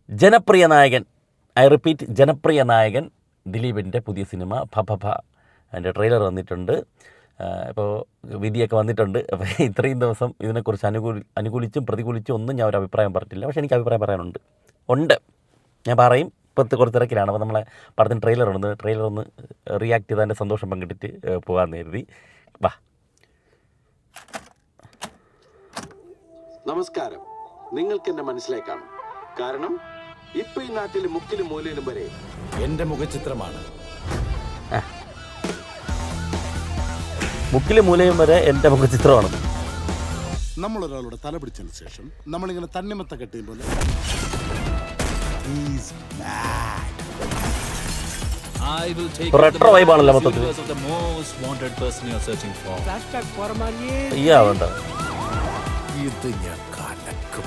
ജനപ്രിയ നായകൻ, I repeat, ജനപ്രിയ നായകൻ ദിലീപിൻ്റെ പുതിയ സിനിമ ഭഭഭ. അതിൻ്റെ ട്രെയിലർ വന്നിട്ടുണ്ട്. ഇപ്പോൾ വിധിയൊക്കെ വന്നിട്ടുണ്ട്. അപ്പോൾ ഇത്രയും ദിവസം ഇതിനെക്കുറിച്ച് അനുകൂലിച്ചും പ്രതികൂലിച്ചും ഒന്നും ഞാൻ ഒരു അഭിപ്രായം പറഞ്ഞിട്ടില്ല. പക്ഷേ എനിക്ക് അഭിപ്രായം പറയാനുണ്ട്. ഞാൻ പറയും. ഇപ്പോഴത്തെ കുറച്ച് തിരക്കിലാണ്. അപ്പോൾ നമ്മളെ പടത്തിന് ട്രെയിലർ ഒന്ന് റിയാക്ട് ചെയ്ത് അതിൻ്റെ സന്തോഷം പങ്കിട്ടിട്ട് പോകാമെന്ന് കരുതി. വാ. നമസ്കാരം. നിങ്ങൾക്ക് എന്നെ മനസ്സിലാക്കാം. കാരണം ഇപ്പൊ ഈ നാട്ടിൽ മുക്കിലും മൂലയിലും വരെ എന്റെ മുഖചിത്രമാണ്. മുക്കിലും മൂലയും വരെ എൻ്റെ മുഖചിത്രമാണ്. നമ്മളൊരാളുടെ തല പിടിച്ചതിന് ശേഷം നമ്മളിങ്ങനെ തന്നിമത്ത കെട്ടിയും പോലെ റെട്രോ വൈബാണല്ലോ മൊത്തത്തിൽ. വേണ്ട ഇത് ഞാൻ കലക്കും.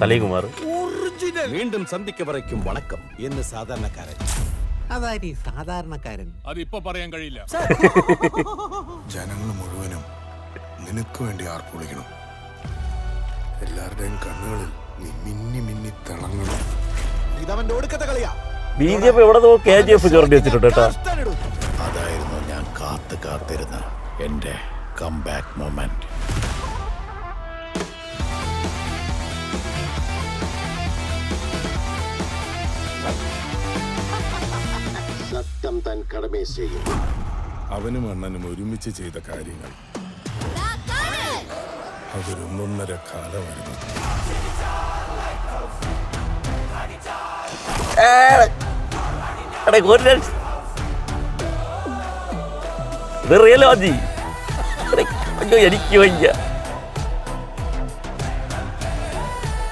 സലീംകുമാർ വീണ്ടും സന്ധിക്ക് പറയ്ക്കും വണക്കം എന്ന് സാധാരണക്കാരൻ. അതായി സാധാരണക്കാരൻ അതിപ്പോ പറയാൻ കഴിയില്ല. ജനങ്ങൾ മുഴുവനും നിനക്ക് വേണ്ടി ആർപ്പൊളിക്കണം. എല്ലാവരുടെയും കണ്ണുകളിൽ നീ മിന്നി മിന്നി തിളങ്ങണം. ഇതവന്റെ ഒടുക്കത്തെ കളിയാ. BJP എവിടെ KGF ചുരണ്ടി വെച്ചിട്ടുണ്ട് കേട്ടോ. അതായിരുന്നു ഞാൻ കാത്തിരുന്ന എന്റെ കംബാക്ക് മൊമെന്റ്. സത്യം താൻ കടമേ ചെയ്യും. അവനും അണ്ണനും ഒരുമിച്ച് ചെയ്ത കാര്യങ്ങൾ അതൊരൊന്നൊന്നര കാലമായിരുന്നു. എനിക്ക് വയ്യ.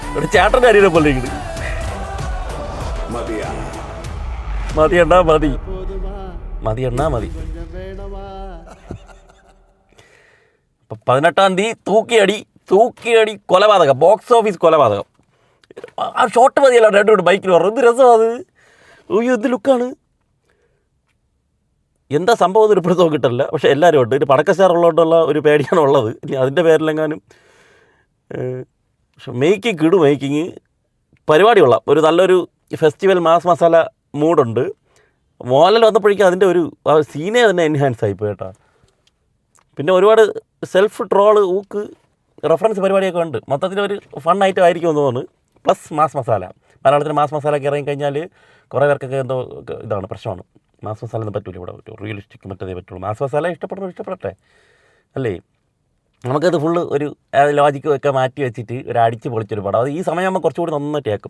ഇവിടെ ചേട്ടൻ്റെ അരിയെ പോലെ മതിയണ്ണാ മതി. 18-ാം തീയതി തൂക്കിയടി കൊലപാതകം, ബോക്സ് ഓഫീസ് കൊലപാതകം. ആ ഷോട്ട് മതിയല്ലോ, രണ്ടു ബൈക്കിൽ പറഞ്ഞു. എന്ത് രസമാണ് അത്. അയ്യോ എന്ത് ലുക്കാണ്. എന്താ സംഭവം എന്ന് ഇപ്പോഴും നോക്കിയിട്ടില്ല. പക്ഷേ എല്ലാവരും ഉണ്ട്. ഒരു പടക്കസ്റ്റാർ ഉള്ളതുകൊണ്ടുള്ള ഒരു പേടിയാണ് ഉള്ളത്. ഇനി അതിൻ്റെ പേരിലെങ്ങാനും. പക്ഷെ മേക്കിങ് പരിപാടിയുള്ള ഒരു നല്ലൊരു ഫെസ്റ്റിവൽ മാസ് മസാല മൂഡുണ്ട്. മോഹൻലാൽ വന്നപ്പോഴേക്കും അതിൻ്റെ ഒരു സീനെ തന്നെ എൻഹാൻസ് ആയിപ്പോയി കേട്ടോ. പിന്നെ ഒരുപാട് സെൽഫ് ട്രോള് ഊക്ക് റെഫറൻസ് പരിപാടിയൊക്കെ ഉണ്ട്. മൊത്തത്തിലൊരു ഫൺ ഐറ്റം ആയിരിക്കും എന്ന് തോന്നുന്നു. Plus mass masala. മലയാളത്തിൽ മാസ് മസാലയൊക്കെ ഇറങ്ങിക്കഴിഞ്ഞാൽ കുറേ പേർക്കൊക്കെ എന്തോ ഇതാണ് പ്രശ്നമാണ്. മാസ് മസാല ഒന്നും പറ്റില്ല ഇവിടെ. റിയലിസ്റ്റിക് മറ്റേതേ പറ്റുള്ളൂ. മാസ് മസാല ഇഷ്ടപ്പെടട്ടെ അല്ലേ. നമുക്കത് ഫുള്ള് ഒരു ലോജിക്ക് ഒക്കെ മാറ്റി വെച്ചിട്ട് ഒരു അടിച്ച് പൊളിച്ചൊരു പടം. അത് ഈ സമയമാകുമ്പോൾ കുറച്ചുകൂടി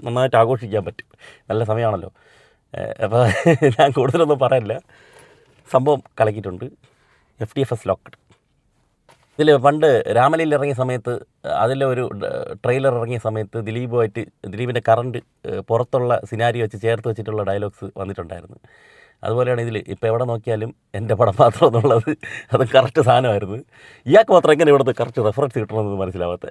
നന്നായിട്ട് ആഘോഷിക്കാൻ പറ്റും. നല്ല സമയമാണല്ലോ. അപ്പോൾ ഞാൻ കൂടുതലൊന്നും പറയില്ല. സംഭവം കലക്കിയിട്ടുണ്ട്. FTFS locked. ഇതിൽ പണ്ട് രാമലീല ഇറങ്ങിയ സമയത്ത് അതിലെ ഒരു ട്രെയിലർ ഇറങ്ങിയ സമയത്ത് ദിലീപിൻ്റെ കറണ്ട് പുറത്തുള്ള സിനാരി വെച്ച് ചേർത്ത് വെച്ചിട്ടുള്ള ഡയലോഗ്സ് വന്നിട്ടുണ്ടായിരുന്നു. അതുപോലെയാണ് ഇതിൽ. ഇപ്പോൾ എവിടെ നോക്കിയാലും എൻ്റെ പടം മാത്രം എന്നുള്ളത് അത് കറക്റ്റ് സാധനമായിരുന്നു. ഇയാൾക്ക് മാത്രം എങ്ങനെ ഇവിടുത്തെ കറക്റ്റ് റെഫറൻസ് കിട്ടണമെന്ന് മനസ്സിലാവാത്ത.